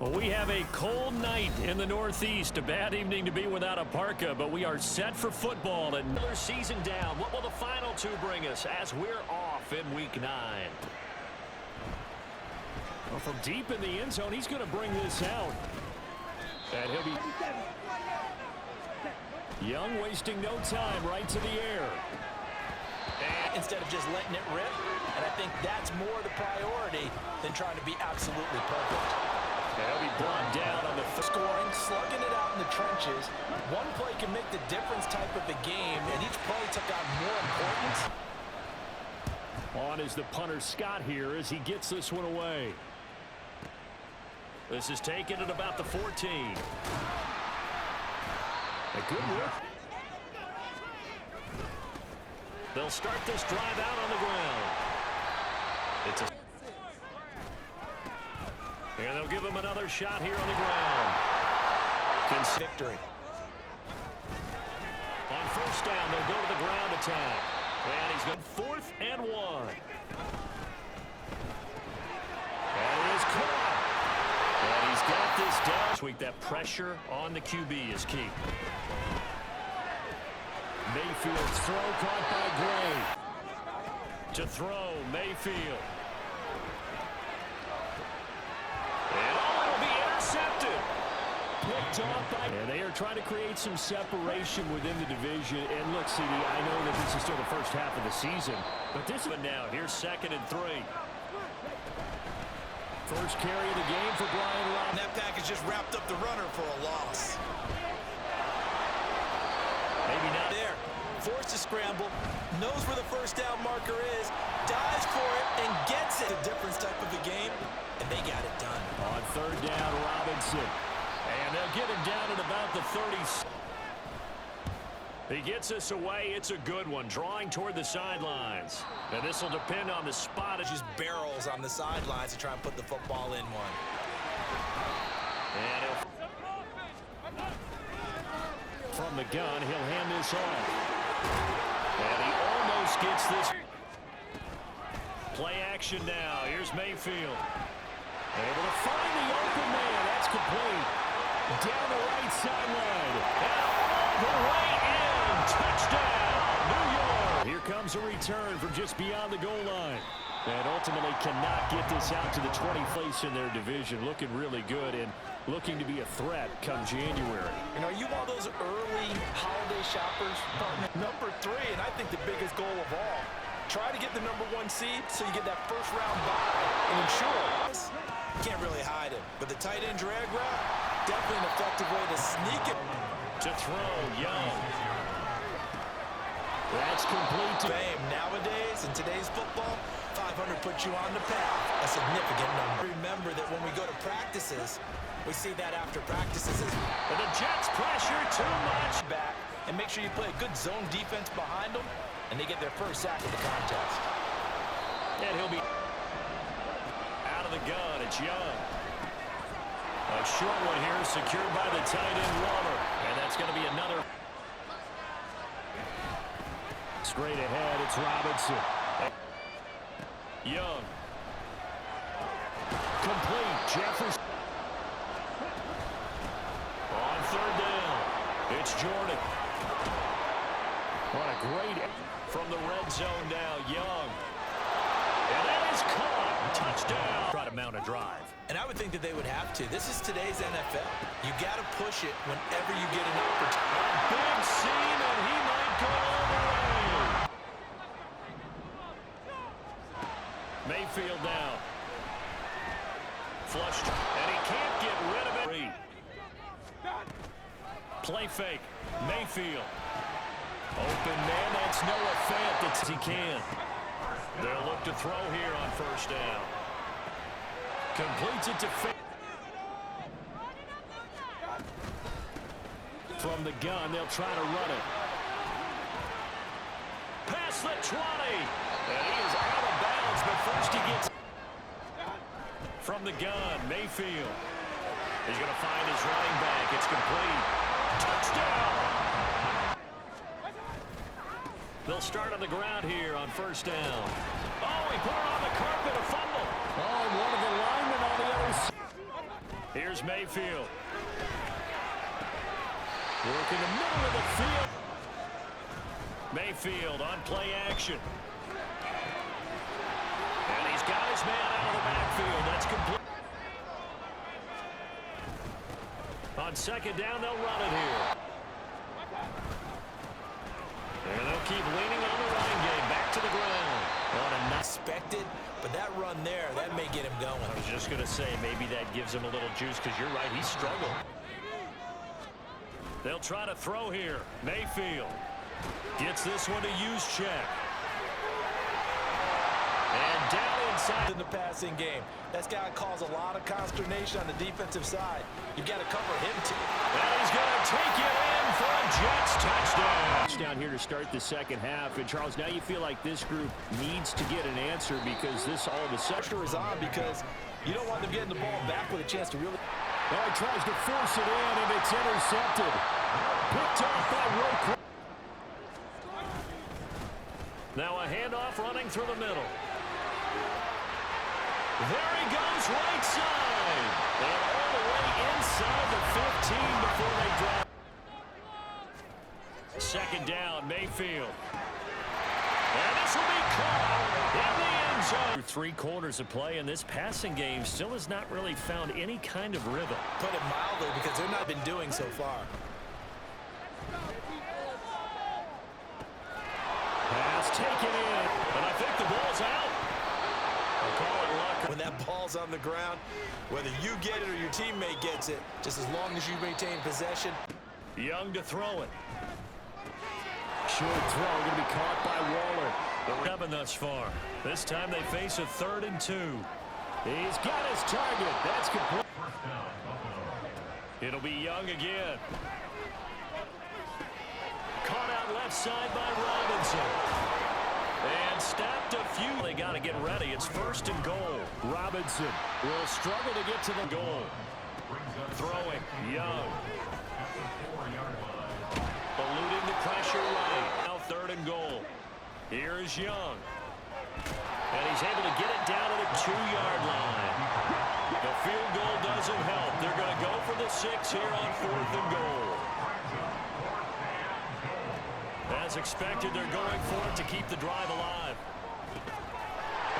Well, we have a cold night in the Northeast. A bad evening to be without a parka, but we are set for football. And another season down. What will the final two bring us as we're off in Week 9? Well, from deep in the end zone, he's going to bring this out. And he'll be Young wasting no time right to the air. And instead of just letting it rip, and I think that's more the priority than trying to be absolutely perfect. He'll be brought down on the scoring, slugging it out in the trenches. One play can make the difference type of a game, and each play took on more importance. On is the punter Scott here as he gets this one away. This is taken at about the 14. A good work. They'll start this drive out on the ground. It's a and they'll give him another shot here on the ground. Victory. On first down, they'll go to the ground attack. And he's got 4th and 1. And it is caught. And he's got this down. This week, that pressure on the QB is key. Mayfield's throw caught by Gray. To throw, Mayfield. And it'll be intercepted. Picked off by... And they are trying to create some separation within the division. And look, CD, I know that this is still the first half of the season, but this one now, here's 2nd and 3. First carry of the game for Brian Robb. That package just wrapped up the runner for a loss. Maybe not there. Forced to scramble, knows where the first down marker is, dives for it, and gets it. A difference type of a game, and they got it done. On 3rd down, Robinson. And they'll get him down at about the 30s. He gets us away. It's a good one. Drawing toward the sidelines. And this will depend on the spot. It just barrels on the sidelines to try and put the football in one. And from the gun, he'll hand this off. And he almost gets this. Play action now. Here's Mayfield. Able to find the open man. That's complete. Down the right sideline. And all the way in. Touchdown, New York. Here comes a return from just beyond the goal line. And ultimately cannot get this out to the 20th place in their division. Looking really good and looking to be a threat come January. You know, you want those early holiday shoppers? Number 3, and I think the biggest goal of all. Try to get the number 1 seed so you get that first round bye and ensure. You can't really hide it. But the tight end drag route, definitely an effective way to sneak it. To throw, Young. That's complete. Bam. Nowadays, in today's football, 500 puts you on the path. A significant number. Remember that when we go to practices, we see that after practices. But the Jets pressure too much. Back and make sure you play a good zone defense behind them, and they get their first sack of the contest. And he'll be out of the gun. It's Young. A short one here secured by the tight end Waller. And that's going to be another. Straight ahead, it's Robinson. Young. Complete. Jefferson. On 3rd down, it's Jordan. What a great from the red zone now, Young. And that is caught. Touchdown. Try to mount a drive. And I would think that they would have to. This is today's NFL. You got to push it whenever you get an opportunity. Big seam, and he might go all the way. Mayfield now. Flushed, and he can't get rid of it. Play fake. Mayfield. Open man, that's Noah Fant. That's he can. They'll look to throw here on 1st down. Completes it to Fant. From the gun, they'll try to run it. Past the 20. And he is out of bounds, but first he gets from the gun, Mayfield. He's going to find his running back. It's complete. Touchdown. They'll start on the ground here on 1st down. Oh, he put it on the carpet, a fumble. Oh, one of the linemen on the other side. Here's Here's Mayfield. Working the middle of the field. Mayfield on play action. And he's got his man out of the backfield. That's complete. On second down, they'll run it here. And they'll keep leaning on the running game. Back to the ground. On a Expected, but that run there, that may get him going. I was just going to say, maybe that gives him a little juice, because you're right, he struggled. They'll try to throw here. Mayfield gets this one to use check. And down inside in the passing game. That's got to cause a lot of consternation on the defensive side. You've got to cover him too. And he's going to take it in for a Jets touchdown. Touchdown here to start the second half. And Charles, now you feel like this group needs to get an answer, because this all of a sudden pressure is on, because you don't want them getting the ball back with a chance to really. Oh, he tries to force it in, and it's intercepted. Picked off by Roquan. Now a handoff running through the middle. There he goes, right side. And all the way inside the 15 before they drop. Second down, Mayfield. And this will be caught in the end zone. Through 3 quarters of play, and this passing game still has not really found any kind of rhythm. Put it mildly, because they've not been doing so far. Pass taken in, and I think the ball's out. I'll call it luck. When that ball's on the ground, whether you get it or your teammate gets it, just as long as you maintain possession. Young to throw it. Short throw, going to be caught by Waller. The 7 thus far. This time they face a 3rd and 2. He's got his target. That's complete. It'll be Young again. Caught out left side by Robinson. And stopped a few. They got to get ready. It's 1st and goal. Robinson will struggle to get to the goal. Throwing. Young. Eluding the pressure right. Now 3rd and goal. Here's Young. And he's able to get it down to the 2-yard line. The field goal doesn't help. They're going to go for the 6 here on 4th and goal. As expected, they're going for it to keep the drive alive.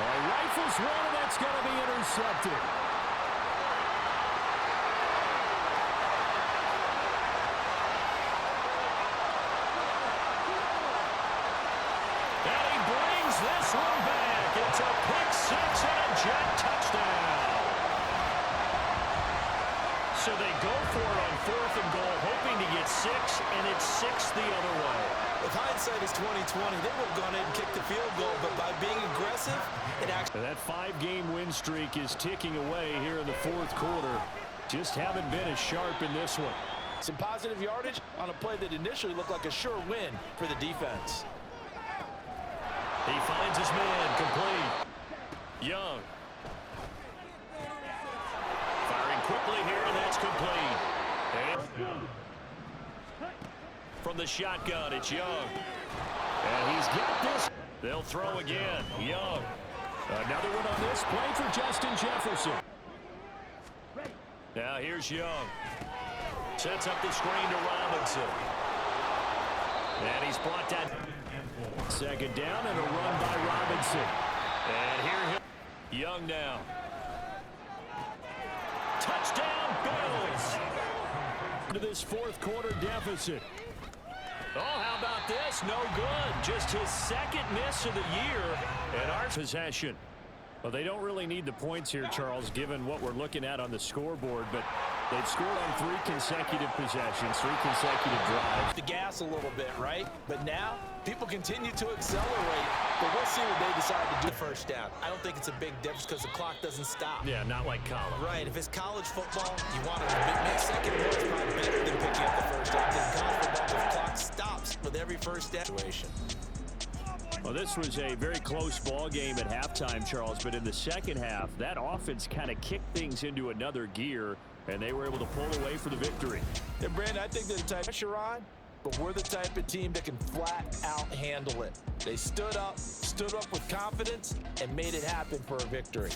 Rifles one, and that's going to be intercepted. And he brings this one back. It's a pick 6 and a Jet touchdown. So they go for it on 4th and goal, hoping to get 6, and it's 6 the other way. If hindsight is 20/20, they would have gone in and kicked the field goal, but by being aggressive, it actually. That 5-game win streak is ticking away here in the 4th quarter. Just haven't been as sharp in this one. Some positive yardage on a play that initially looked like a sure win for the defense. He finds his man complete. Young. Firing quickly here, and that's complete. And from the shotgun, it's Young. And he's got this. They'll throw again. Young. Another one on this play for Justin Jefferson. Now here's Young. Sets up the screen to Robinson. And he's brought down. Second down and a run by Robinson. And here Young now. Touchdown Bills. To this 4th quarter deficit. Oh, how about this? No good. Just his 2nd miss of the year. And our possession. Well, they don't really need the points here, Charles, given what we're looking at on the scoreboard. But they've scored on 3 consecutive possessions, 3 consecutive drives. The gas a little bit, right? But now, people continue to accelerate. But we'll see what they decide to do first down. I don't think it's a big difference because the clock doesn't stop. Yeah, not like college. Right. If it's college football, you want to make second and more is probably better than picking up the first down. Because in college football, the clock stops with every first down situation. Well, this was a very close ball game at halftime, Charles, but in the second half, that offense kind of kicked things into another gear, and they were able to pull away for the victory. And Brandon, I think they're the type pressure on, but we're the type of team that can flat out handle it. They stood up with confidence, and made it happen for a victory.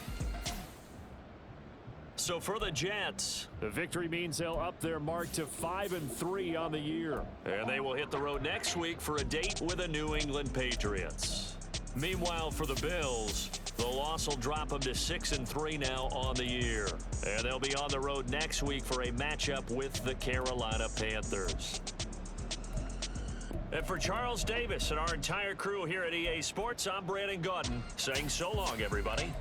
So for the Jets, The victory means they'll up their mark to 5-3 on the year. and they will hit the road next week for a date with the New England Patriots. Meanwhile, for the Bills, the loss will drop them to 6-3 now on the year. And they'll be on the road next week for a matchup with the Carolina Panthers. And for Charles Davis and our entire crew here at EA Sports, I'm Brandon Gaudin saying so long, everybody.